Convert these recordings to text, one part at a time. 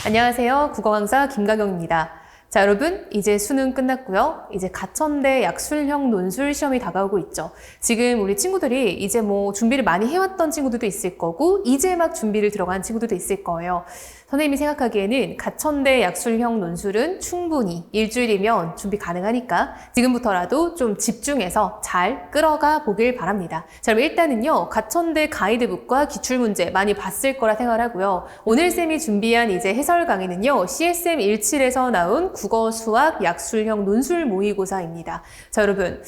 안녕하세요. 국어 강사 김가경입니다. 자, 여러분, 이제 수능 끝났고요. 이제 가천대 약술형 논술 시험이 다가오고 있죠. 지금 우리 친구들이 이제 준비를 많이 해왔던 친구들도 있을 거고, 이제 막 준비를 들어간 친구들도 있을 거예요. 선생님이 생각하기에는 가천대 약술형 논술은 충분히 일주일이면 준비 가능하니까 지금부터라도 좀 집중해서 잘 끌어가 보길 바랍니다. 자, 그럼 일단은요, 가천대 가이드북과 기출문제 많이 봤을 거라 생각하고요. 오늘 쌤이 준비한 이제 해설 강의는요, CSM17에서 나온 국어, 수학, 약술형 논술 모의고사입니다. 자, 여러분,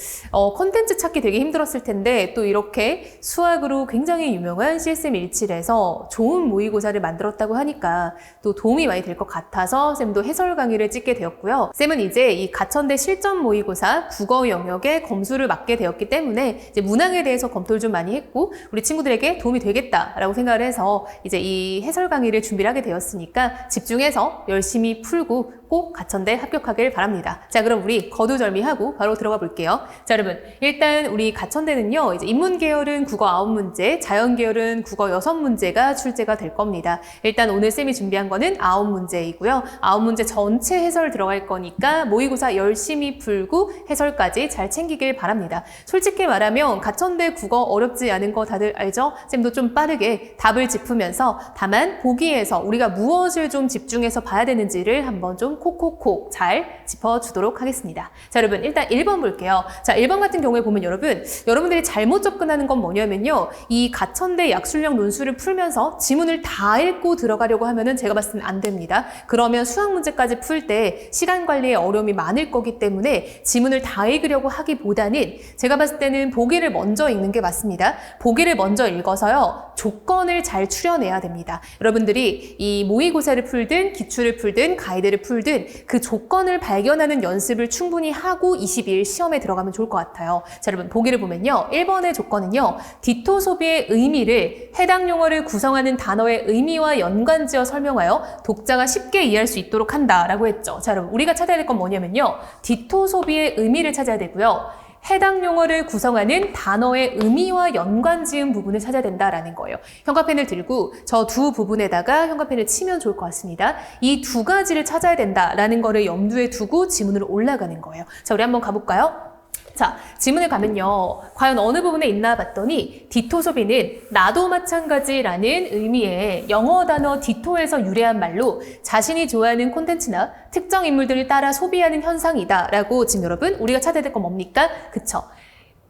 콘텐츠 찾기 되게 힘들었을 텐데 또 이렇게 수학으로 굉장히 유명한 CSM17에서 좋은 모의고사를 만들었다고 하니까 또 도움이 많이 될 것 같아서 쌤도 해설 강의를 찍게 되었고요. 쌤은 이제 이 가천대 실전 모의고사 국어 영역에 검수를 맡게 되었기 때문에 이제 문항에 대해서 검토를 좀 많이 했고 우리 친구들에게 도움이 되겠다라고 생각을 해서 이제 이 해설 강의를 준비를 하게 되었으니까 집중해서 열심히 풀고 꼭 가천대 합격하길 바랍니다. 자, 그럼 우리 거두절미하고 바로 들어가 볼게요. 자, 여러분, 일단 우리 가천대는요, 이제 인문 계열은 국어 9문제, 자연 계열은 국어 6문제가 출제가 될 겁니다. 일단 오늘 쌤이 준비한 거는 9문제이고요. 9문제 전체 해설 들어갈 거니까 모의고사 열심히 풀고 해설까지 잘 챙기길 바랍니다. 솔직히 말하면 가천대 국어 어렵지 않은 거 다들 알죠? 쌤도 좀 빠르게 답을 짚으면서 다만 보기에서 우리가 무엇을 좀 집중해서 봐야 되는지를 한번 좀 콕콕콕 잘 짚어주도록 하겠습니다. 자, 여러분, 일단 1번 볼게요. 자, 1번 같은 경우에 보면 여러분들이 잘못 접근하는 건 뭐냐면요, 이 가천대 약술형 논술을 풀면서 지문을 다 읽고 들어가려고 하면은 제가 봤을 때는 안 됩니다. 그러면 수학 문제까지 풀 때 시간 관리에 어려움이 많을 거기 때문에 지문을 다 읽으려고 하기보다는 제가 봤을 때는 보기를 먼저 읽는 게 맞습니다. 보기를 먼저 읽어서요, 조건을 잘 추려내야 됩니다. 여러분들이 이 모의고사를 풀든 기출을 풀든 가이드를 풀든 그 조건을 발견하는 연습을 충분히 하고 22일 시험에 들어가면 좋을 것 같아요. 자, 여러분, 보기를 보면요, 1번의 조건은요, 디토 소비의 의미를 해당 용어를 구성하는 단어의 의미와 연관지어 설명하여 독자가 쉽게 이해할 수 있도록 한다라고 했죠. 자, 여러분, 우리가 찾아야 될 건 뭐냐면요, 디토 소비의 의미를 찾아야 되고요, 해당 용어를 구성하는 단어의 의미와 연관지은 부분을 찾아야 된다라는 거예요. 형광펜을 들고 저 두 부분에다가 형광펜을 치면 좋을 것 같습니다. 이 두 가지를 찾아야 된다라는 거를 염두에 두고 지문으로 올라가는 거예요. 자, 우리 한번 가볼까요? 자, 지문을 가면요, 과연 어느 부분에 있나 봤더니 디토 소비는 나도 마찬가지라는 의미의 영어 단어 디토에서 유래한 말로 자신이 좋아하는 콘텐츠나 특정 인물들을 따라 소비하는 현상이다 라고 지금 여러분 우리가 찾아야 될 건 뭡니까? 그쵸?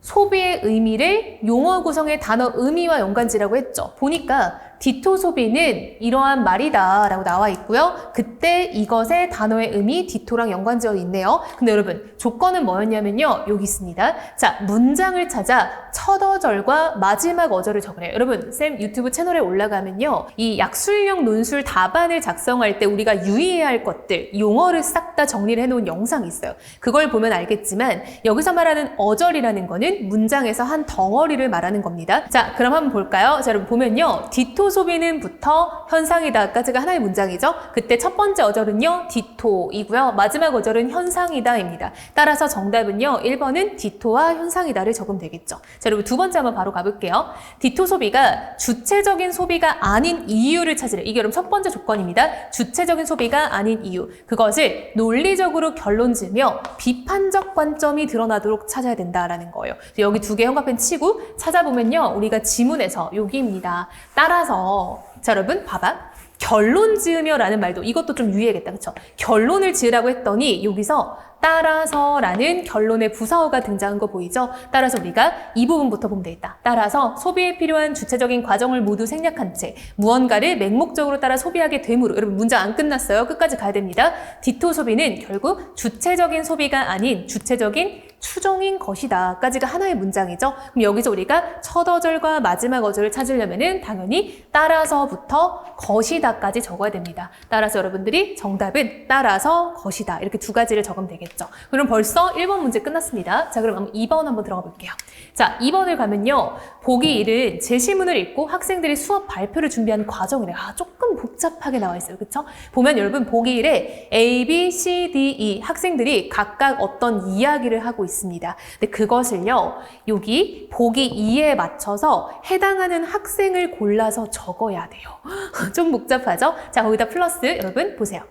소비의 의미를 용어 구성의 단어 의미와 연관지라고 했죠. 보니까 디토 소비는 이러한 말이다 라고 나와 있고요. 그때 이것의 단어의 의미 디토랑 연관지어 있네요. 근데 여러분, 조건은 뭐였냐면요, 여기 있습니다. 자, 문장을 찾아 첫 어절과 마지막 어절을 적으래요. 여러분, 쌤 유튜브 채널에 올라가면요, 이 약술형 논술 답안을 작성할 때 우리가 유의해야 할 것들, 용어를 싹 다 정리를 해놓은 영상이 있어요. 그걸 보면 알겠지만 여기서 말하는 어절이라는 거는 문장에서 한 덩어리를 말하는 겁니다. 자, 그럼 한번 볼까요? 자, 여러분 보면요, 디토 소비는부터 현상이다까지가 하나의 문장이죠. 그때 첫 번째 어절은요, 디토이고요. 마지막 어절은 현상이다입니다. 따라서 정답은요, 1번은 디토와 현상이다를 적으면 되겠죠. 자, 여러분 두 번째 한번 바로 가볼게요. 디토 소비가 주체적인 소비가 아닌 이유를 찾으래. 이게 여러분 첫 번째 조건입니다. 주체적인 소비가 아닌 이유. 그것을 논리적으로 결론 지으며 비판적 관점이 드러나도록 찾아야 된다라는 거예요. 여기 두 개 형광펜 치고 찾아보면요, 우리가 지문에서 여기입니다. 따라서, 자, 여러분 봐봐. 결론 지으며 라는 말도 이것도 좀 유의해야겠다. 그쵸? 결론을 지으라고 했더니 여기서 따라서 라는 결론의 부사어가 등장한 거 보이죠? 따라서 우리가 이 부분부터 보면 되겠다. 따라서 소비에 필요한 주체적인 과정을 모두 생략한 채 무언가를 맹목적으로 따라 소비하게 되므로, 여러분 문장 안 끝났어요. 끝까지 가야 됩니다. 디토 소비는 결국 주체적인 소비가 아닌 주체적인 추종인 것이다 까지가 하나의 문장이죠. 그럼 여기서 우리가 첫 어절과 마지막 어절을 찾으려면은 당연히 따라서부터 것이다까지 적어야 됩니다. 따라서 여러분들이 정답은 따라서 것이다 이렇게 두 가지를 적으면 되겠죠. 그럼 벌써 1번 문제 끝났습니다. 자, 그럼 2번 한번 들어가 볼게요. 자, 2번을 가면요, 보기 1은 제시문을 읽고 학생들이 수업 발표를 준비하는 과정이래요. 조금 복잡하게 나와 있어요. 그쵸? 보면 여러분 보기 1에 A, B, C, D, E 학생들이 각각 어떤 이야기를 하고 있습니다. 근데 그것을요, 여기 보기 2에 맞춰서 해당하는 학생을 골라서 적어야 돼요. 좀 복잡하죠? 자, 거기다 플러스 여러분 보세요.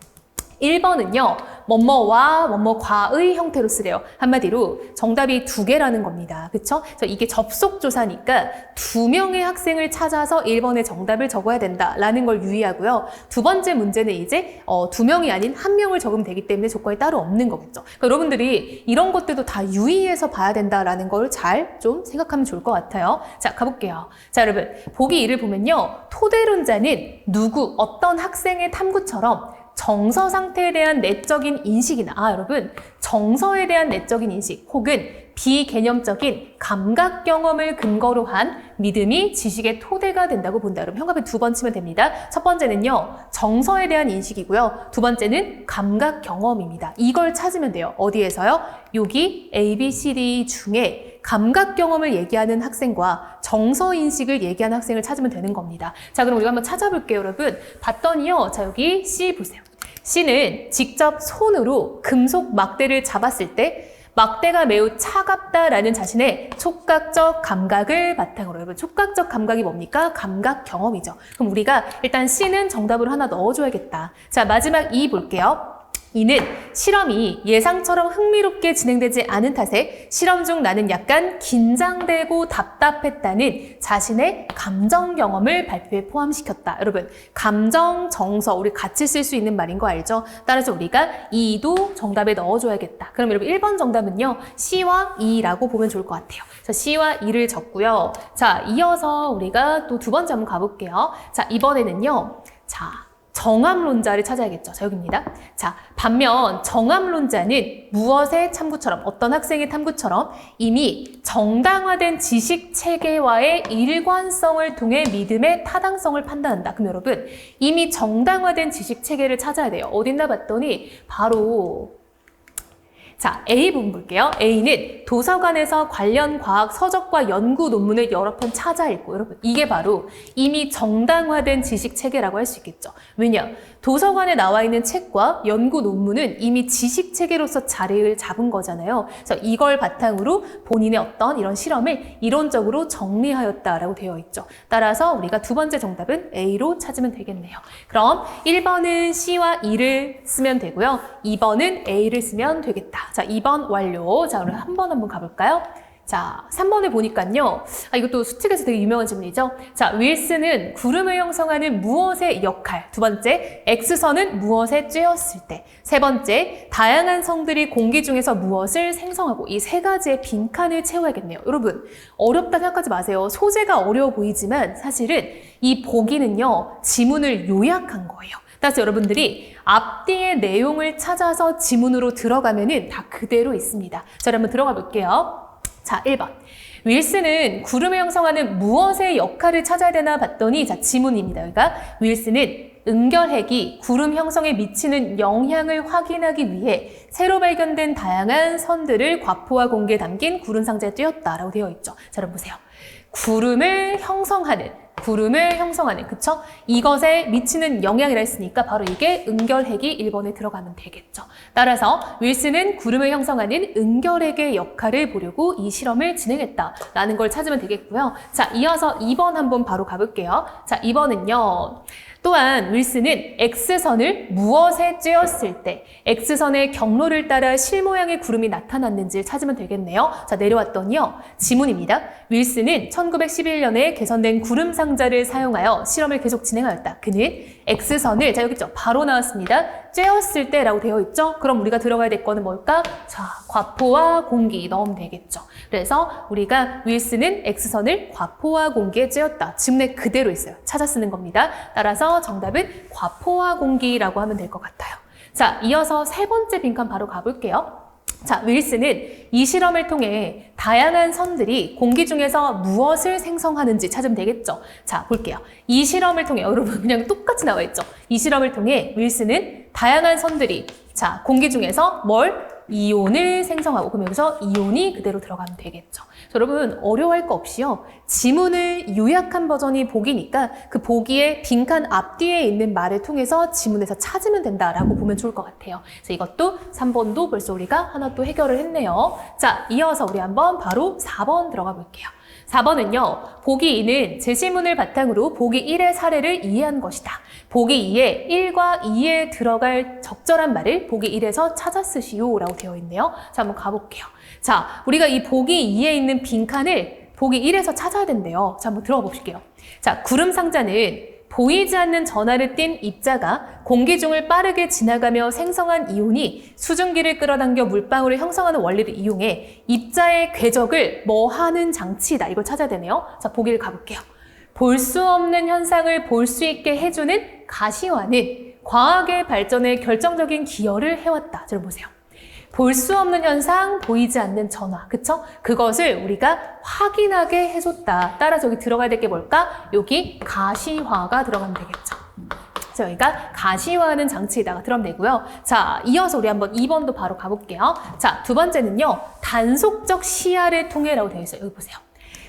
1번은요, 뭐뭐와 뭐뭐과의 형태로 쓰래요. 한마디로 정답이 2개라는 겁니다. 그쵸? 그래서 이게 접속조사니까 2명의 학생을 찾아서 1번의 정답을 적어야 된다라는 걸 유의하고요. 두 번째 문제는 이제 2명이 아닌 1명을 적으면 되기 때문에 조건이 따로 없는 거겠죠. 그러니까 여러분들이 이런 것들도 다 유의해서 봐야 된다라는 걸 잘 좀 생각하면 좋을 것 같아요. 자, 가볼게요. 자, 여러분, 보기 1을 보면요. 토대론자는 누구, 어떤 학생의 탐구처럼 정서 상태에 대한 내적인 인식이나, 여러분, 정서에 대한 내적인 인식 혹은 비개념적인 감각 경험을 근거로 한 믿음이 지식의 토대가 된다고 본다. 여러분, 현관에 2번 치면 됩니다. 첫 번째는요, 정서에 대한 인식이고요. 두 번째는 감각 경험입니다. 이걸 찾으면 돼요. 어디에서요? 여기 A, B, C, D 중에 감각 경험을 얘기하는 학생과 정서 인식을 얘기하는 학생을 찾으면 되는 겁니다. 자, 그럼 우리가 한번 찾아볼게요, 여러분. 봤더니요, 자, 여기 C 보세요. C는 직접 손으로 금속 막대를 잡았을 때 막대가 매우 차갑다라는 자신의 촉각적 감각을 바탕으로, 여러분, 촉각적 감각이 뭡니까? 감각 경험이죠. 그럼 우리가 일단 C는 정답으로 하나 넣어줘야겠다. 자, 마지막 E 볼게요. 이는 실험이 예상처럼 흥미롭게 진행되지 않은 탓에 실험 중 나는 약간 긴장되고 답답했다는 자신의 감정 경험을 발표에 포함시켰다. 여러분, 감정, 정서 우리 같이 쓸 수 있는 말인 거 알죠? 따라서 우리가 E도 정답에 넣어줘야겠다. 그럼 여러분 1번 정답은요, C와 E라고 보면 좋을 것 같아요. 자, C와 E를 적고요. 자, 이어서 우리가 또 두 번째 한번 가볼게요. 자, 이번에는요, 자, 정함론자를 찾아야겠죠. 자, 여기입니다. 자, 반면 정함론자는 무엇의 탐구처럼, 어떤 학생의 탐구처럼 이미 정당화된 지식 체계와의 일관성을 통해 믿음의 타당성을 판단한다. 그럼 여러분, 이미 정당화된 지식 체계를 찾아야 돼요. 어딨나 봤더니 바로 자, A 부분 볼게요. A는 도서관에서 관련 과학 서적과 연구 논문을 여러 편 찾아 읽고, 여러분, 이게 바로 이미 정당화된 지식 체계라고 할 수 있겠죠. 왜냐? 도서관에 나와 있는 책과 연구 논문은 이미 지식 체계로서 자리를 잡은 거잖아요. 그래서 이걸 바탕으로 본인의 어떤 이런 실험을 이론적으로 정리하였다라고 되어 있죠. 따라서 우리가 두 번째 정답은 A로 찾으면 되겠네요. 그럼 1번은 C와 E를 쓰면 되고요. 2번은 A를 쓰면 되겠다. 자, 2번 완료. 자, 그럼 한 번 가볼까요? 자, 3번에 보니까요. 이것도 수특에서 되게 유명한 질문이죠. 자, 윌슨은 구름을 형성하는 무엇의 역할? 두 번째, X선은 무엇에 쬐었을 때? 세 번째, 다양한 성들이 공기 중에서 무엇을 생성하고? 이 세 가지의 빈칸을 채워야겠네요. 여러분, 어렵다 생각하지 마세요. 소재가 어려워 보이지만 사실은 이 보기는요, 지문을 요약한 거예요. 따라서 여러분들이 앞뒤의 내용을 찾아서 지문으로 들어가면은 다 그대로 있습니다. 자, 한번 들어가 볼게요. 자, 1번. 윌슨은 구름을 형성하는 무엇의 역할을 찾아야 되나 봤더니, 자, 지문입니다. 그러니까 윌슨은 은결핵이 구름 형성에 미치는 영향을 확인하기 위해 새로 발견된 다양한 선들을 과포와 공기에 담긴 구름 상자에 띄었다라고 되어 있죠. 자, 여러분 보세요. 구름을 형성하는, 그쵸? 이것에 미치는 영향이라 했으니까 바로 이게 은결핵이 1번에 들어가면 되겠죠. 따라서 윌슨은 구름을 형성하는 은결핵의 역할을 보려고 이 실험을 진행했다라는 걸 찾으면 되겠고요. 자, 이어서 2번 한번 바로 가볼게요. 자, 2번은요. 또한 윌슨은 X선을 무엇에 쬐었을 때 X선의 경로를 따라 실모양의 구름이 나타났는지를 찾으면 되겠네요. 자, 내려왔더니요. 지문입니다. 윌슨은 1911년에 개선된 구름 상자를 사용하여 실험을 계속 진행하였다. 그는 X선을, 자, 여기 있죠. 바로 나왔습니다. 쬐었을 때라고 되어 있죠. 그럼 우리가 들어가야 될 거는 뭘까? 자, 과포와 공기 넣으면 되겠죠. 그래서 우리가 윌슨은 X선을 과포와 공기에 쬐었다. 지문에 그대로 있어요. 찾아 쓰는 겁니다. 따라서 정답은 과포와 공기라고 하면 될 것 같아요. 자, 이어서 세 번째 빈칸 바로 가볼게요. 자, 윌슨은 이 실험을 통해 다양한 선들이 공기 중에서 무엇을 생성하는지 찾으면 되겠죠. 자, 볼게요. 이 실험을 통해, 여러분 그냥 똑같이 나와 있죠. 이 실험을 통해 윌슨은 다양한 선들이, 자, 공기 중에서 뭘? 이온을 생성하고, 그럼 여기서 이온이 그대로 들어가면 되겠죠. 여러분 어려워할 거 없이요. 지문을 요약한 버전이 보기니까 그 보기에 빈칸 앞뒤에 있는 말을 통해서 지문에서 찾으면 된다라고 보면 좋을 것 같아요. 그래서 이것도 3번도 벌써 우리가 하나 또 해결을 했네요. 자, 이어서 우리 한번 바로 4번 들어가 볼게요. 4번은요. 보기 2는 제시문을 바탕으로 보기 1의 사례를 이해한 것이다. 보기 2에 1과 2에 들어갈 적절한 말을 보기 1에서 찾아 쓰시오 라고 되어 있네요. 자, 한번 가볼게요. 자, 우리가 이 보기 2에 있는 빈칸을 보기 1에서 찾아야 된대요. 자, 한번 들어볼게요. 자, 구름 상자는 보이지 않는 전하를 띤 입자가 공기 중을 빠르게 지나가며 생성한 이온이 수증기를 끌어당겨 물방울을 형성하는 원리를 이용해 입자의 궤적을 뭐 하는 장치다. 이걸 찾아야 되네요. 자, 보기를 가볼게요. 볼 수 없는 현상을 볼 수 있게 해주는 가시화는 과학의 발전에 결정적인 기여를 해왔다. 자, 보세요. 볼 수 없는 현상, 보이지 않는 전화, 그쵸? 그것을 우리가 확인하게 해줬다. 따라서 여기 들어가야 될 게 뭘까? 여기 가시화가 들어가면 되겠죠. 자, 여기가 가시화하는 장치에다가 들어가면 되고요. 자, 이어서 우리 한번 2번도 바로 가볼게요. 자, 두 번째는요. 단속적 시야를 통해라고 되어 있어요. 여기 보세요.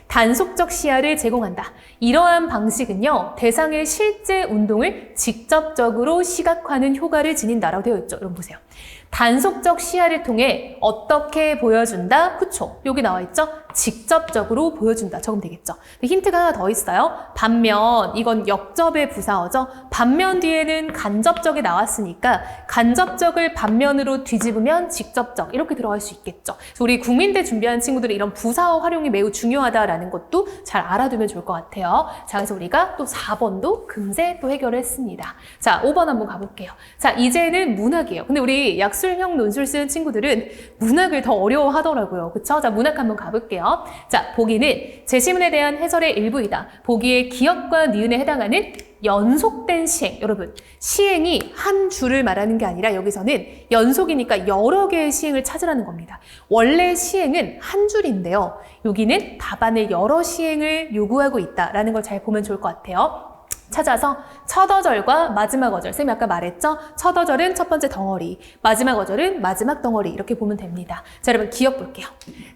단속적 시야를 제공한다. 이러한 방식은요. 대상의 실제 운동을 직접적으로 시각화하는 효과를 지닌다라고 되어 있죠. 여러분 보세요. 단속적 시야를 통해 어떻게 보여준다? 그쵸? 여기 나와 있죠? 직접적으로 보여준다. 적으면 되겠죠? 힌트가 하나 더 있어요. 반면, 이건 역접의 부사어죠? 반면 뒤에는 간접적이 나왔으니까 간접적을 반면으로 뒤집으면 직접적 이렇게 들어갈 수 있겠죠. 그래서 우리 국민대 준비하는 친구들이 이런 부사어 활용이 매우 중요하다라는 것도 잘 알아두면 좋을 것 같아요. 자, 그래서 우리가 또 4번도 금세 또 해결을 했습니다. 자, 5번 한번 가볼게요. 자, 이제는 문학이에요. 근데 우리 약술형 논술 쓰는 친구들은 문학을 더 어려워하더라고요. 그쵸? 자, 문학 한번 가볼게요. 자, 보기는 제시문에 대한 해설의 일부이다. 보기의 기역과 니은에 해당하는 연속된 시행. 여러분, 시행이 한 줄을 말하는 게 아니라 여기서는 연속이니까 여러 개의 시행을 찾으라는 겁니다. 원래 시행은 한 줄인데요. 여기는 답안을 여러 시행을 요구하고 있다라는 걸 잘 보면 좋을 것 같아요. 찾아서 첫 어절과 마지막 어절, 쌤이 아까 말했죠? 첫 어절은 첫 번째 덩어리, 마지막 어절은 마지막 덩어리 이렇게 보면 됩니다. 자, 여러분 기억 볼게요.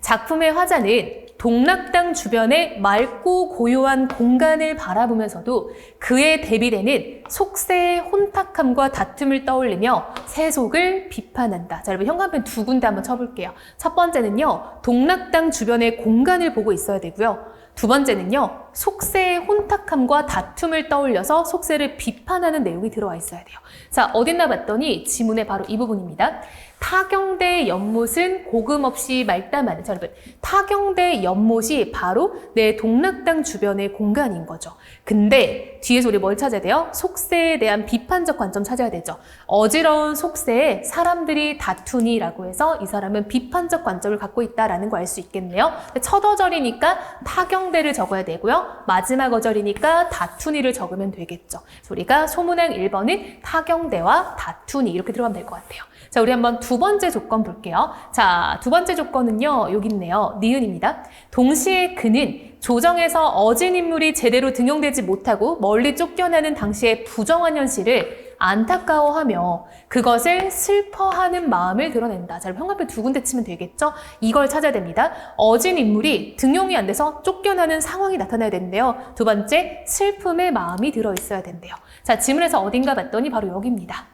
작품의 화자는 동락당 주변의 맑고 고요한 공간을 바라보면서도 그에 대비되는 속세의 혼탁함과 다툼을 떠올리며 세속을 비판한다. 자, 여러분 현관펜 두 군데 한번 쳐볼게요. 첫 번째는요, 동락당 주변의 공간을 보고 있어야 되고요. 두 번째는요, 속세의 혼탁함과 다툼을 떠올려서 속세를 비판하는 내용이 들어와 있어야 돼요. 자, 어딨나 봤더니 지문의 바로 이 부분입니다. 타경대 연못은 고금 없이 말담하는. 자, 여러분, 타경대 연못이 바로 내 동락당 주변의 공간인 거죠. 근데 뒤에서 우리 뭘 찾아야 돼요? 속세에 대한 비판적 관점 찾아야 되죠. 어지러운 속세에 사람들이 다투니라고 해서 이 사람은 비판적 관점을 갖고 있다라는 거 알 수 있겠네요. 첫 어절이니까 타경대를 적어야 되고요. 마지막 어절이니까 다투니를 적으면 되겠죠. 그래서 우리가 소문행 1번은 타경대와 다투니 이렇게 들어가면 될 것 같아요. 자, 우리 한번 두 번째 조건 볼게요. 자, 두 번째 조건은요, 여기 있네요. 니은입니다. 동시에 그는 조정에서 어진 인물이 제대로 등용되지 못하고 멀리 쫓겨나는 당시의 부정한 현실을 안타까워하며 그것을 슬퍼하는 마음을 드러낸다. 자, 현관펜 두 군데 치면 되겠죠? 이걸 찾아야 됩니다. 어진 인물이 등용이 안 돼서 쫓겨나는 상황이 나타나야 되는데요. 두 번째, 슬픔의 마음이 들어있어야 된대요. 자, 지문에서 어딘가 봤더니 바로 여기입니다.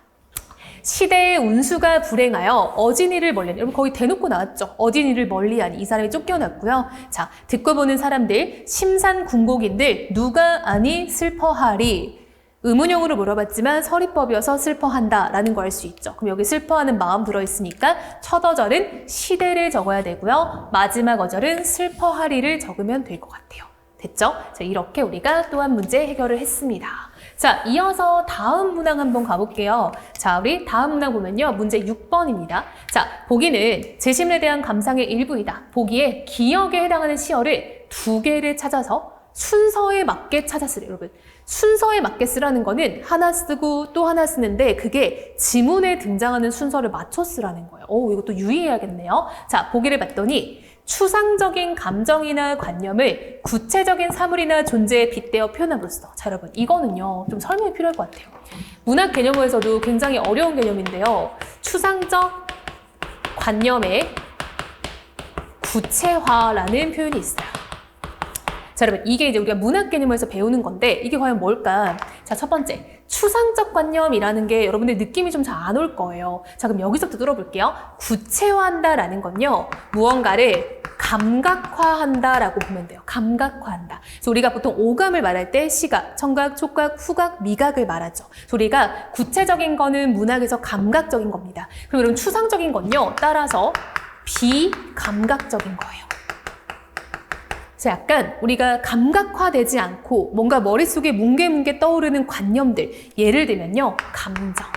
시대의 운수가 불행하여 어진이를 멀리하니. 여러분 거의 대놓고 나왔죠. 어진이를 멀리하니. 이 사람이 쫓겨났고요. 자, 듣고 보는 사람들, 심산궁곡인들 누가 아니 슬퍼하리. 의문형으로 물어봤지만 서리법이어서 슬퍼한다라는 거 알 수 있죠. 그럼 여기 슬퍼하는 마음 들어있으니까 첫 어절은 시대를 적어야 되고요. 마지막 어절은 슬퍼하리를 적으면 될 것 같아요. 됐죠? 자, 이렇게 우리가 또 한 문제 해결을 했습니다. 자, 이어서 다음 문항 한번 가볼게요. 자, 우리 다음 문항 보면요. 문제 6번입니다. 자, 보기는 제시문에 대한 감상의 일부이다. 보기에 기역에 해당하는 시어를 두 개를 찾아서 순서에 맞게 찾아 쓰래요. 여러분, 순서에 맞게 쓰라는 거는 하나 쓰고 또 하나 쓰는데 그게 지문에 등장하는 순서를 맞춰 쓰라는 거예요. 오, 이것도 유의해야겠네요. 자, 보기를 봤더니 추상적인 감정이나 관념을 구체적인 사물이나 존재에 빗대어 표현함으로써. 자, 여러분, 이거는요, 좀 설명이 필요할 것 같아요. 문학 개념에서도 굉장히 어려운 개념인데요. 추상적 관념에 구체화라는 표현이 있어요. 자, 여러분, 이게 이제 우리가 문학 개념에서 배우는 건데, 이게 과연 뭘까? 자, 첫 번째. 추상적 관념이라는 게 여러분들 느낌이 좀 잘 안 올 거예요. 자, 그럼 여기서부터 들어볼게요. 구체화한다라는 건요, 무언가를 감각화한다라고 보면 돼요. 감각화한다. 그래서 우리가 보통 오감을 말할 때 시각, 청각, 촉각, 후각, 미각을 말하죠. 그래서 우리가 구체적인 거는 문학에서 감각적인 겁니다. 그럼 여러분 추상적인 건요, 따라서 비감각적인 거예요. 그래서 약간 우리가 감각화되지 않고 뭔가 머릿속에 뭉게뭉게 떠오르는 관념들, 예를 들면요, 감정,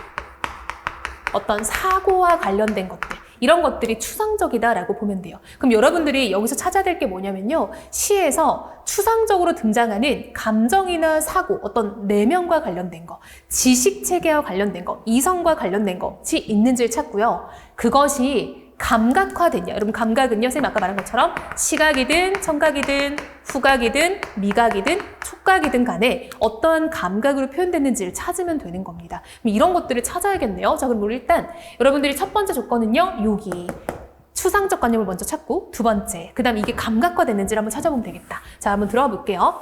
어떤 사고와 관련된 것들, 이런 것들이 추상적이다라고 보면 돼요. 그럼 여러분들이 여기서 찾아야 될 게 뭐냐면요, 시에서 추상적으로 등장하는 감정이나 사고, 어떤 내면과 관련된 거, 지식체계와 관련된 거, 이성과 관련된 것이 있는지를 찾고요. 그것이 감각화됐냐? 여러분 감각은요, 선생님 아까 말한 것처럼 시각이든 청각이든 후각이든 미각이든 촉각이든 간에 어떠한 감각으로 표현됐는지를 찾으면 되는 겁니다. 그럼 이런 것들을 찾아야겠네요. 자, 그럼 우리 일단 여러분들이 첫 번째 조건은요, 여기 추상적 관념을 먼저 찾고, 두 번째, 그 다음 이게 감각화됐는지를 한번 찾아보면 되겠다. 자, 한번 들어가 볼게요.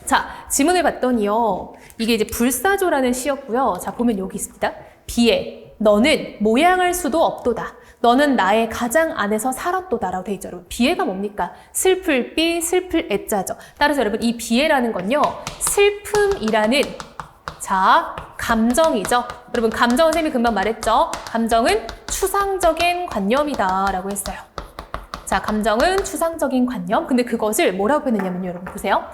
자, 지문을 봤더니요, 이게 이제 불사조라는 시였고요. 자, 보면 여기 있습니다. 비에 너는 모양할 수도 없도다. 너는 나의 가장 안에서 살았도다 라고 되어 있죠. 여러분, 비애가 뭡니까? 슬플 비, 슬플 애자죠. 따라서 여러분, 이 비애라는 건요, 슬픔이라는, 자, 감정이죠. 여러분, 감정은 쌤이 금방 말했죠. 감정은 추상적인 관념이다 라고 했어요. 자, 감정은 추상적인 관념. 근데 그것을 뭐라고 표현했냐면요, 여러분 보세요.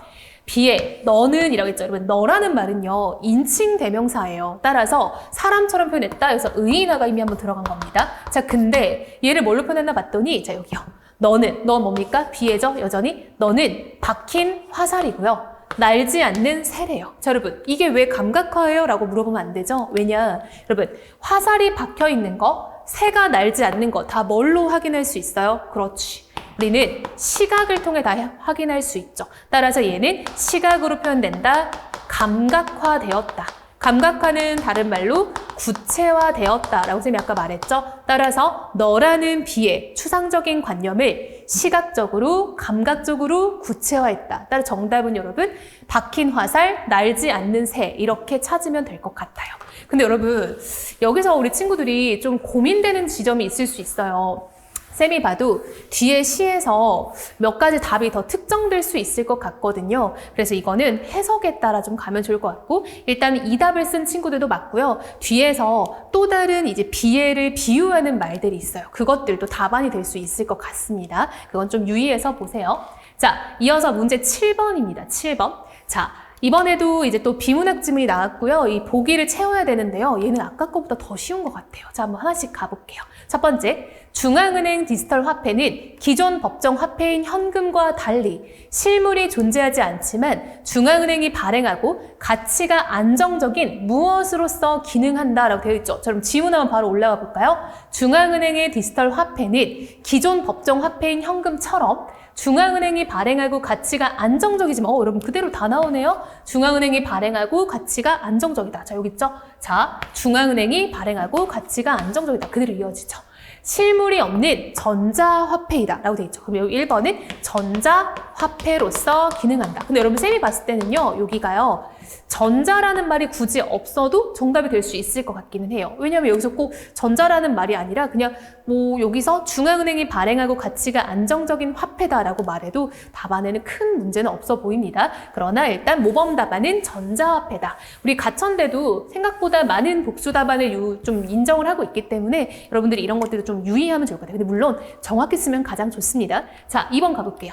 비에 너는 이라고 했죠. 여러분, 너라는 말은요, 인칭 대명사예요. 따라서 사람처럼 표현했다. 그래서 의인화가 이미 한번 들어간 겁니다. 자, 근데 얘를 뭘로 표현했나 봤더니, 자, 여기요. 너는 뭡니까? 비에죠, 여전히. 너는 박힌 화살이고요. 날지 않는 새래요. 자, 여러분, 이게 왜 감각화예요? 라고 물어보면 안 되죠? 왜냐, 여러분, 화살이 박혀 있는 거, 새가 날지 않는 거 다 뭘로 확인할 수 있어요? 그렇지. 우리는 시각을 통해 다 확인할 수 있죠. 따라서 얘는 시각으로 표현된다. 감각화되었다. 감각화는 다른 말로 구체화되었다 라고 선생님이 아까 말했죠. 따라서 너라는 비의 추상적인 관념을 시각적으로, 감각적으로 구체화했다. 따라서 정답은 여러분, 박힌 화살, 날지 않는 새, 이렇게 찾으면 될 것 같아요. 근데 여러분, 여기서 우리 친구들이 좀 고민되는 지점이 있을 수 있어요. 쌤이 봐도 뒤에 시에서 몇 가지 답이 더 특정될 수 있을 것 같거든요. 그래서 이거는 해석에 따라 좀 가면 좋을 것 같고, 일단 이 답을 쓴 친구들도 맞고요. 뒤에서 또 다른 이제 비애를 비유하는 말들이 있어요. 그것들도 답안이 될 수 있을 것 같습니다. 그건 좀 유의해서 보세요. 자, 이어서 문제 7번입니다. 7번. 자, 이번에도 이제 또 비문학 지문이 나왔고요. 이 보기를 채워야 되는데요. 얘는 아까 거보다 더 쉬운 것 같아요. 자, 한번 하나씩 가볼게요. 첫 번째, 중앙은행 디지털 화폐는 기존 법정 화폐인 현금과 달리 실물이 존재하지 않지만 중앙은행이 발행하고 가치가 안정적인 무엇으로서 기능한다라고 되어 있죠. 자, 그럼 지문 한번 바로 올라가 볼까요? 중앙은행의 디지털 화폐는 기존 법정 화폐인 현금처럼 중앙은행이 발행하고 가치가 안정적이지만, 여러분 그대로 다 나오네요. 중앙은행이 발행하고 가치가 안정적이다. 자, 여기 있죠? 자, 중앙은행이 발행하고 가치가 안정적이다. 그대로 이어지죠. 실물이 없는 전자화폐이다 라고 되어 있죠. 그럼 여기 1번은 전자화폐로서 기능한다. 근데 여러분 쌤이 봤을 때는요, 여기가요, 전자라는 말이 굳이 없어도 정답이 될 수 있을 것 같기는 해요. 왜냐하면 여기서 꼭 전자라는 말이 아니라 그냥 뭐 여기서 중앙은행이 발행하고 가치가 안정적인 화폐다라고 말해도 답안에는 큰 문제는 없어 보입니다. 그러나 일단 모범 답안은 전자화폐다. 우리 가천대도 생각보다 많은 복수 답안을 좀 인정을 하고 있기 때문에 여러분들이 이런 것들을 좀 유의하면 좋을 것 같아요. 근데 물론 정확히 쓰면 가장 좋습니다. 자, 2번 가볼게요.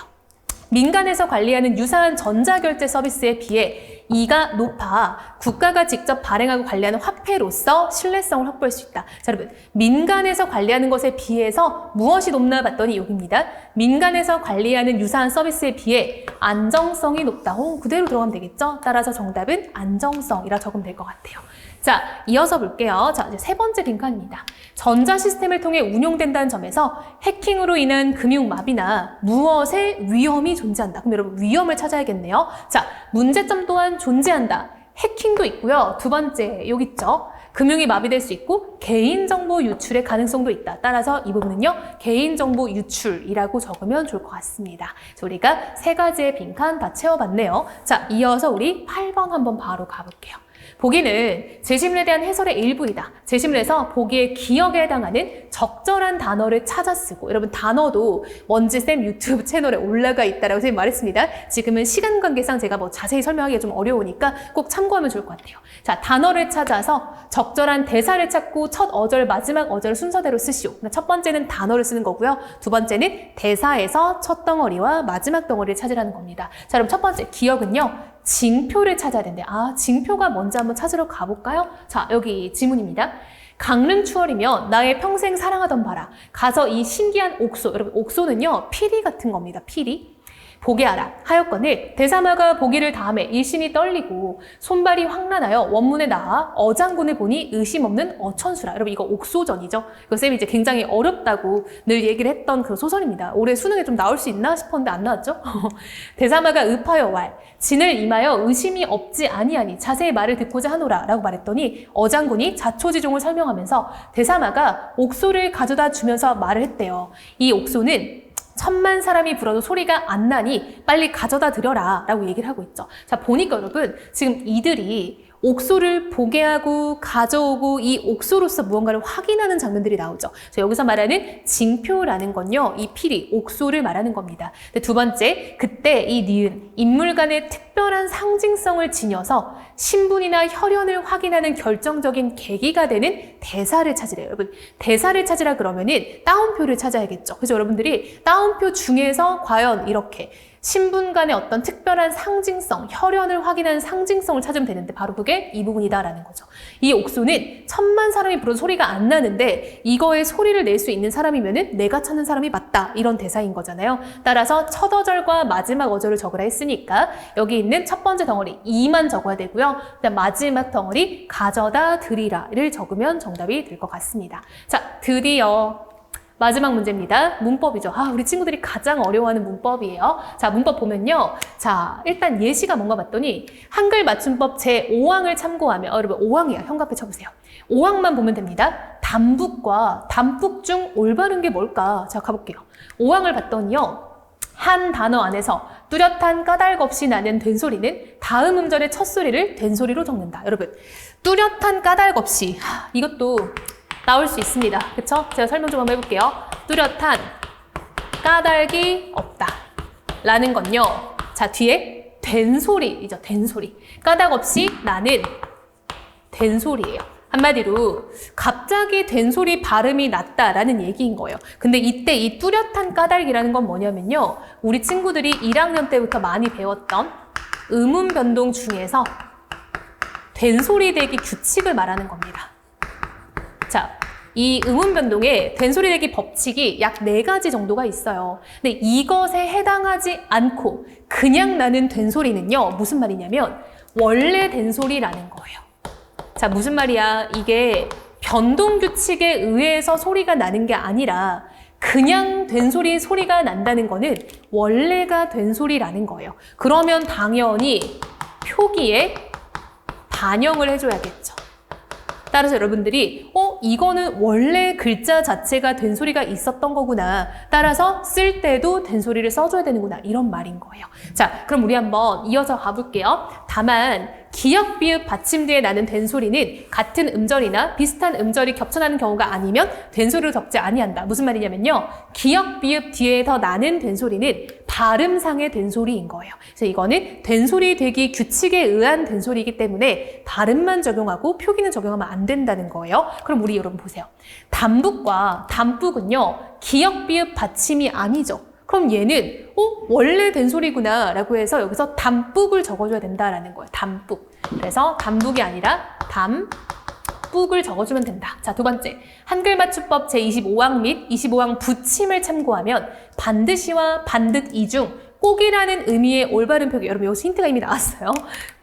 민간에서 관리하는 유사한 전자결제 서비스에 비해 이가 높아 국가가 직접 발행하고 관리하는 화폐로서 신뢰성을 확보할 수 있다. 자, 여러분, 민간에서 관리하는 것에 비해서 무엇이 높나 봤더니 여기입니다. 민간에서 관리하는 유사한 서비스에 비해 안정성이 높다. 그대로 들어가면 되겠죠? 따라서 정답은 안정성이라 적으면 될 것 같아요. 자, 이어서 볼게요. 자, 이제 세 번째 빈칸입니다. 전자 시스템을 통해 운용된다는 점에서 해킹으로 인한 금융마비나 무엇의 위험이 존재한다. 그럼 여러분 위험을 찾아야겠네요. 자, 문제점 또한 존재한다. 해킹도 있고요. 두 번째, 여기 있죠. 금융이 마비될 수 있고 개인정보 유출의 가능성도 있다. 따라서 이 부분은요. 개인정보 유출이라고 적으면 좋을 것 같습니다. 그래서 우리가 세 가지의 빈칸 다 채워봤네요. 자, 이어서 우리 8번 한번 바로 가볼게요. 보기는 제시문에 대한 해설의 일부이다. 제시문에서 보기의 기억에 해당하는 적절한 단어를 찾아 쓰고, 여러분 단어도 원지쌤 유튜브 채널에 올라가 있다라고 선생님 말했습니다. 지금은 시간 관계상 제가 뭐 자세히 설명하기가 좀 어려우니까 꼭 참고하면 좋을 것 같아요. 자, 단어를 찾아서 적절한 대사를 찾고 첫 어절, 마지막 어절 순서대로 쓰시오. 첫 번째는 단어를 쓰는 거고요. 두 번째는 대사에서 첫 덩어리와 마지막 덩어리를 찾으라는 겁니다. 자, 그럼 첫 번째 기억은요. 징표를 찾아야 되는데, 징표가 뭔지 한번 찾으러 가볼까요? 자, 여기 지문입니다. 강릉 추월이면 나의 평생 사랑하던 바라. 가서 이 신기한 옥소. 여러분, 옥소는요, 피리 같은 겁니다. 피리. 보게 하라 하였거늘 대사마가 보기를 다음에 일심이 떨리고 손발이 황란하여 원문에 나아 어장군을 보니 의심 없는 어천수라. 여러분 이거 옥소전이죠. 이거 쌤이 이제 굉장히 어렵다고 늘 얘기를 했던 그 소설입니다. 올해 수능에 좀 나올 수 있나 싶었는데 안 나왔죠. 대사마가 읍하여 왈 진을 임하여 의심이 없지 아니하니 자세히 말을 듣고자 하노라 라고 말했더니 어장군이 자초지종을 설명하면서 대사마가 옥소를 가져다 주면서 말을 했대요. 이 옥소는 1000만 사람이 불어도 소리가 안 나니 빨리 가져다 드려라 라고 얘기를 하고 있죠. 자, 보니까 여러분 지금 이들이 옥소를 보게 하고 가져오고 이 옥소로서 무언가를 확인하는 장면들이 나오죠. 그래서 여기서 말하는 징표라는 건요. 이 피리, 옥소를 말하는 겁니다. 두 번째, 그때 이 니은, 인물 간의 특별한 상징성을 지녀서 신분이나 혈연을 확인하는 결정적인 계기가 되는 대사를 찾으래요. 여러분, 대사를 찾으라 그러면은 따옴표를 찾아야겠죠. 그래서 여러분들이 따옴표 중에서 과연 이렇게 신분 간의 어떤 특별한 상징성, 혈연을 확인하는 상징성을 찾으면 되는데 바로 그게 이 부분이다라는 거죠. 이 옥소는 1000만 사람이 불어도 소리가 안 나는데 이거에 소리를 낼 수 있는 사람이면은 내가 찾는 사람이 맞다. 이런 대사인 거잖아요. 따라서 첫 어절과 마지막 어절을 적으라 했으니까 여기 있는 첫 번째 덩어리 2만 적어야 되고요. 그다음 마지막 덩어리 가져다 드리라를 적으면 정답이 될 것 같습니다. 자, 드디어 마지막 문제입니다. 문법이죠. 우리 친구들이 가장 어려워하는 문법이에요. 자, 문법 보면요. 자, 일단 예시가 뭔가 봤더니 한글 맞춤법 제5항을 참고하면 여러분 5항이야. 현관에 쳐보세요. 5항만 보면 됩니다. 단북과 단북 중 올바른 게 뭘까? 자, 가볼게요. 5항을 봤더니요. 한 단어 안에서 뚜렷한 까닭 없이 나는 된소리는 다음 음절의 첫 소리를 된소리로 적는다. 여러분, 뚜렷한 까닭 없이 이것도 나올 수 있습니다. 그쵸? 제가 설명 좀 한번 해볼게요. 뚜렷한 까닭이 없다 라는 건요. 자, 뒤에 된소리이죠. 된소리. 까닭 없이 나는 된소리예요. 한마디로 갑자기 된소리 발음이 났다라는 얘기인 거예요. 근데 이때 이 뚜렷한 까닭이라는 건 뭐냐면요. 우리 친구들이 1학년 때부터 많이 배웠던 음운 변동 중에서 된소리 대기 규칙을 말하는 겁니다. 자, 이 음운 변동에 된소리 대기 법칙이 약 4가지 정도가 있어요. 근데 이것에 해당하지 않고 그냥 나는 된소리는요. 무슨 말이냐면 원래 된소리라는 거예요. 자, 무슨 말이야? 이게 변동 규칙에 의해서 소리가 나는 게 아니라 그냥 된소리 소리가 난다는 거는 원래가 된소리라는 거예요. 그러면 당연히 표기에 반영을 해줘야겠죠. 따라서 여러분들이 이거는 원래 글자 자체가 된소리가 있었던 거구나. 따라서 쓸 때도 된소리를 써줘야 되는구나. 이런 말인 거예요. 자, 그럼 우리 한번 이어서 가볼게요. 다만 기역, 비읍, 받침 뒤에 나는 된소리는 같은 음절이나 비슷한 음절이 겹쳐나는 경우가 아니면 된소리를 적지 아니한다. 무슨 말이냐면요. 기역, 비읍 뒤에서 나는 된소리는 발음상의 된소리인 거예요. 그래서 이거는 된소리 대기 규칙에 의한 된소리이기 때문에 발음만 적용하고 표기는 적용하면 안 된다는 거예요. 그럼 우리 여러분 보세요. 단북과 단북은요. 기역, 비읍, 받침이 아니죠. 그럼 얘는 원래 된소리구나 라고 해서 여기서 단북을 적어줘야 된다라는 거예요. 단북. 그래서 단북이 아니라 단북을 적어주면 된다. 자, 두 번째. 한글 맞춤법 제25항 및 25항 부침을 참고하면 반드시와 반듯이 중 꼭이라는 의미의 올바른 표기. 여러분 여기서 힌트가 이미 나왔어요.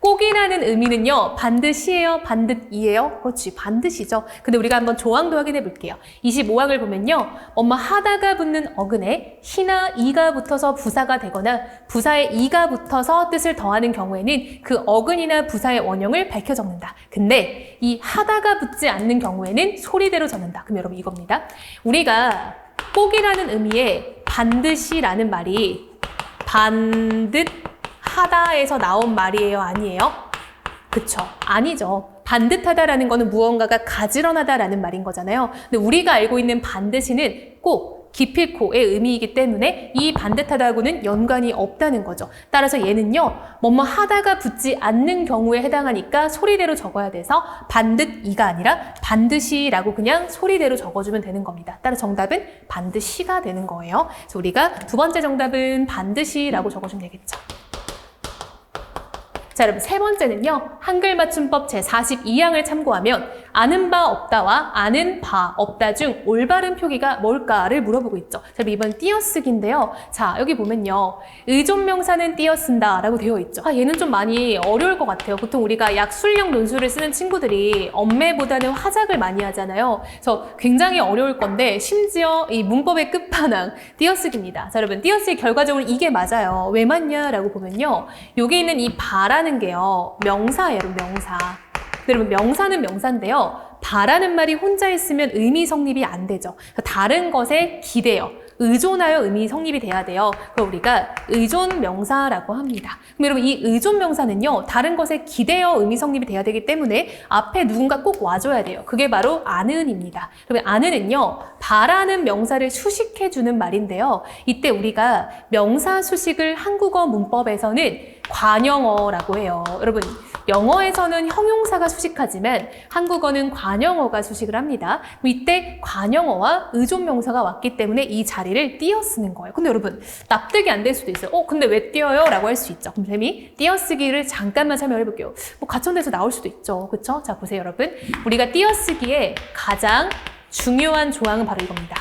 꼭이라는 의미는요. 반드시예요? 반드이예요? 그렇지. 반드시죠. 근데 우리가 한번 조항도 확인해 볼게요. 25항을 보면요. 하다가 붙는 어근에 히나 이가 붙어서 부사가 되거나 부사에 이가 붙어서 뜻을 더하는 경우에는 그 어근이나 부사의 원형을 밝혀 적는다. 근데 이 하다가 붙지 않는 경우에는 소리대로 적는다. 그럼 여러분 이겁니다. 우리가 꼭이라는 의미의 반드시라는 말이 반듯하다에서 나온 말이에요? 아니에요? 그쵸? 아니죠. 반듯하다라는 거는 무언가가 가지런하다라는 말인 거잖아요. 근데 우리가 알고 있는 반드시는 꼭 기필코의 의미이기 때문에 이 반듯하다하고는 연관이 없다는 거죠. 따라서 얘는요, 뭐뭐 하다가 붙지 않는 경우에 해당하니까 소리대로 적어야 돼서 반듯이가 아니라 반드시라고 그냥 소리대로 적어주면 되는 겁니다. 따라서 정답은 반드시가 되는 거예요. 그래서 우리가 두 번째 정답은 반드시라고 적어주면 되겠죠. 자, 여러분 세 번째는요. 한글 맞춤법 제42항을 참고하면 아는 바 없다와 아는 바 없다 중 올바른 표기가 뭘까를 물어보고 있죠. 자, 이번 띄어쓰기인데요. 자, 여기 보면요. 의존명사는 띄어쓴다 라고 되어 있죠. 얘는 좀 많이 어려울 것 같아요. 보통 우리가 약술형 논술을 쓰는 친구들이 엄매보다는 화작을 많이 하잖아요. 그래서 굉장히 어려울 건데 심지어 이 문법의 끝판왕 띄어쓰기입니다. 자, 여러분 띄어쓰기 결과적으로 이게 맞아요. 왜 맞냐라고 보면요. 여기 있는 이 바라는 게요. 명사예요. 명사. 여러분 명사는 명사인데요. 바라는 말이 혼자 있으면 의미 성립이 안 되죠. 다른 것에 기대요. 의존하여 의미 성립이 돼야 돼요. 그걸 우리가 의존 명사라고 합니다. 그럼 여러분 이 의존 명사는요. 다른 것에 기대어 의미 성립이 돼야 되기 때문에 앞에 누군가 꼭 와줘야 돼요. 그게 바로 아는입니다. 그러면 아는은요. 바라는 명사를 수식해주는 말인데요. 이때 우리가 명사 수식을 한국어 문법에서는 관형어라고 해요. 여러분 영어에서는 형용사가 수식하지만 한국어는 관형어가 수식을 합니다. 이때 관형어와 의존명사가 왔기 때문에 이 자리를 띄어쓰는 거예요. 근데 여러분 납득이 안 될 수도 있어요. 근데 왜 띄어요? 라고 할 수 있죠. 그럼 쌤이 띄어쓰기를 잠깐만 설명해 볼게요. 가천대에서 나올 수도 있죠. 그쵸? 자 보세요 여러분. 우리가 띄어쓰기에 가장 중요한 조항은 바로 이겁니다.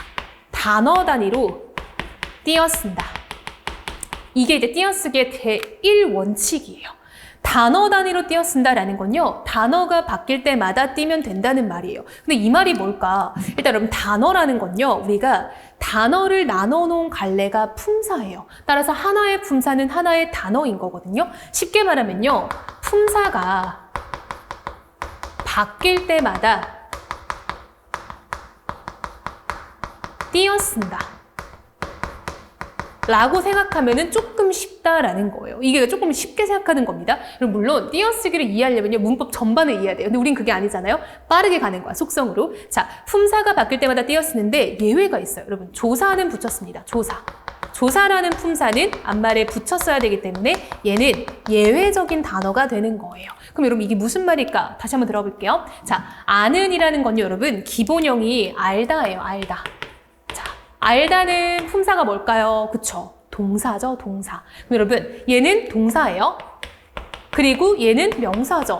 단어 단위로 띄어쓴다. 이게 이제 띄어쓰기의 제1원칙이에요. 단어 단위로 띄어쓴다라는 건요. 단어가 바뀔 때마다 띄면 된다는 말이에요. 근데 이 말이 뭘까? 일단 여러분 단어라는 건요. 우리가 단어를 나눠놓은 갈래가 품사예요. 따라서 하나의 품사는 하나의 단어인 거거든요. 쉽게 말하면요. 품사가 바뀔 때마다 띄어쓴다 라고 생각하면은 조금 쉽다라는 거예요. 이게 조금 쉽게 생각하는 겁니다. 그럼 물론 띄어쓰기를 이해하려면요. 문법 전반을 이해해야 돼요. 근데 우린 그게 아니잖아요. 빠르게 가는 거야. 속성으로. 자, 품사가 바뀔 때마다 띄어쓰는데 예외가 있어요. 여러분, 조사는 붙였습니다. 조사. 조사라는 품사는 앞말에 붙였어야 되기 때문에 얘는 예외적인 단어가 되는 거예요. 그럼 여러분 이게 무슨 말일까? 다시 한번 들어볼게요. 자, 아는이라는 건요. 여러분 기본형이 알다예요. 알다. 알다는 품사가 뭘까요? 그쵸? 동사죠, 동사. 그럼 여러분, 얘는 동사예요. 그리고 얘는 명사죠.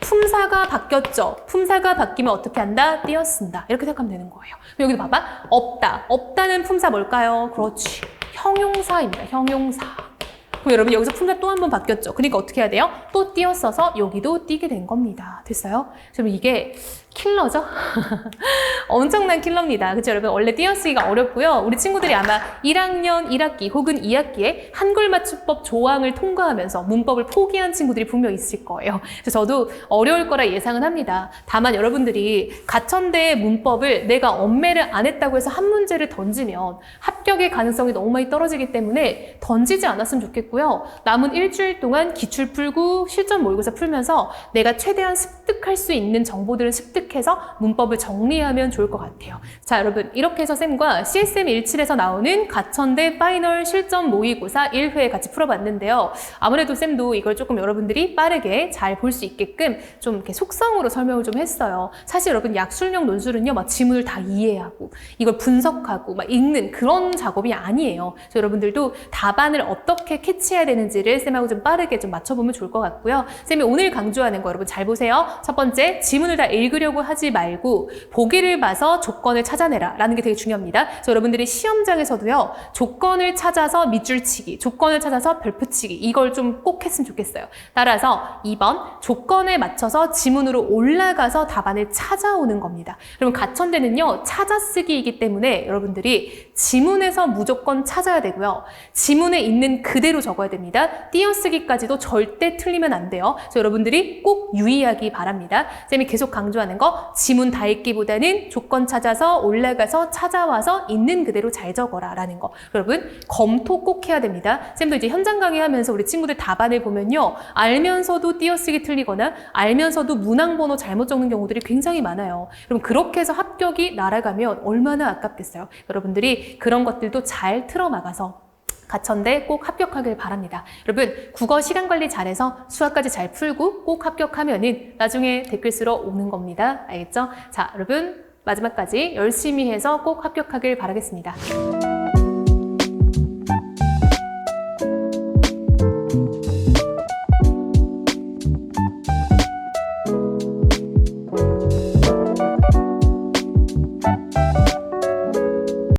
품사가 바뀌었죠? 품사가 바뀌면 어떻게 한다? 띄어쓴다. 이렇게 생각하면 되는 거예요. 여기도 봐봐. 없다. 없다는 품사 뭘까요? 그렇지. 형용사입니다. 형용사. 그럼 여러분 여기서 품사 또 한 번 바뀌었죠? 그러니까 어떻게 해야 돼요? 또 띄어써서 여기도 띄게 된 겁니다. 됐어요? 그럼 이게 킬러죠? 엄청난 킬러입니다. 그렇죠 여러분? 원래 띄어쓰기가 어렵고요. 우리 친구들이 아마 1학년 1학기 혹은 2학기에 한글 맞춤법 조항을 통과하면서 문법을 포기한 친구들이 분명 있을 거예요. 그래서 저도 어려울 거라 예상은 합니다. 다만 여러분들이 가천대의 문법을 내가 엄매를 안 했다고 해서 한 문제를 던지면 합격의 가능성이 너무 많이 떨어지기 때문에 던지지 않았으면 좋겠고요. 남은 일주일 동안 기출 풀고 실전 모의고사 풀면서 내가 최대한 습득할 수 있는 정보들을 습득해서 문법을 정리하면 좋을 것 같아요. 자, 여러분 이렇게 해서 쌤과 CSM17에서 나오는 가천대 파이널 실전 모의고사 1회 같이 풀어봤는데요. 아무래도 쌤도 이걸 조금 여러분들이 빠르게 잘 볼 수 있게끔 좀 이렇게 속성으로 설명을 좀 했어요. 사실 여러분 약술형 논술은요, 막 지문을 다 이해하고 이걸 분석하고 막 읽는 그런 작업이 아니에요. 그래서 여러분들도 답안을 어떻게 캐치해야 되는지를 쌤하고 좀 빠르게 좀 맞춰보면 좋을 것 같고요. 쌤이 오늘 강조하는 거 여러분 잘 보세요. 첫 번째, 지문을 다 읽으려고 하지 말고 보기를 봐서 조건을 찾아내라 라는 게 되게 중요합니다. 그래서 여러분들이 시험장에서도요, 조건을 찾아서 밑줄치기, 조건을 찾아서 별표치기, 이걸 좀 꼭 했으면 좋겠어요. 따라서 2번, 조건에 맞춰서 지문으로 올라가서 답안을 찾아오는 겁니다. 그러면 가천대는요, 찾아쓰기이기 때문에 여러분들이 지문에서 무조건 찾아야 되고요. 지문에 있는 그대로 적어야 됩니다. 띄어쓰기까지도 절대 틀리면 안 돼요. 그래서 여러분들이 꼭 유의하기 바랍니다. 쌤이 계속 강조하는 거, 지문 다 읽기보다는 조건 찾아서 올라가서 찾아와서 있는 그대로 잘 적어라 라는 거. 여러분, 검토 꼭 해야 됩니다. 쌤도 이제 현장 강의하면서 우리 친구들 답안을 보면요, 알면서도 띄어쓰기 틀리거나 알면서도 문항번호 잘못 적는 경우들이 굉장히 많아요. 그럼 그렇게 해서 합격이 날아가면 얼마나 아깝겠어요. 여러분들이 그런 것들도 잘 틀어막아서 가천대 꼭 합격하길 바랍니다. 여러분, 국어 시간 관리 잘해서 수학까지 잘 풀고 꼭 합격하면은 나중에 댓글 쓰러 오는 겁니다. 알겠죠? 자, 여러분, 마지막까지 열심히 해서 꼭 합격하길 바라겠습니다.